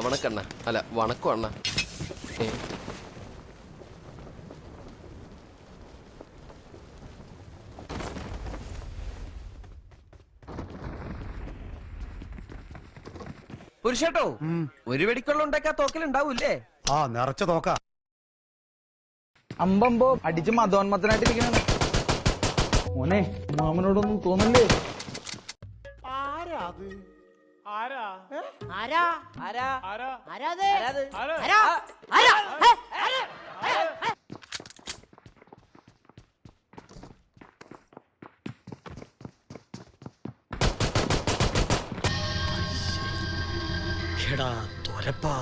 വണക്കണ്ണ അല്ല വണക്കം അണ്ണ. പുരുഷേട്ടോ, ഒരു വെടിക്കൊള്ള ഉണ്ടാക്കാ തോക്കലുണ്ടാവൂല്ലേ? ആ നിറച്ച തോക്ക. അമ്പമ്പോ അടിച്ച് മതോന്മത്തനായിട്ടിരിക്കണ മോനെ, മാമനോടൊന്നും തോന്നല്ലേ? എടാ തൊരപ്പാ.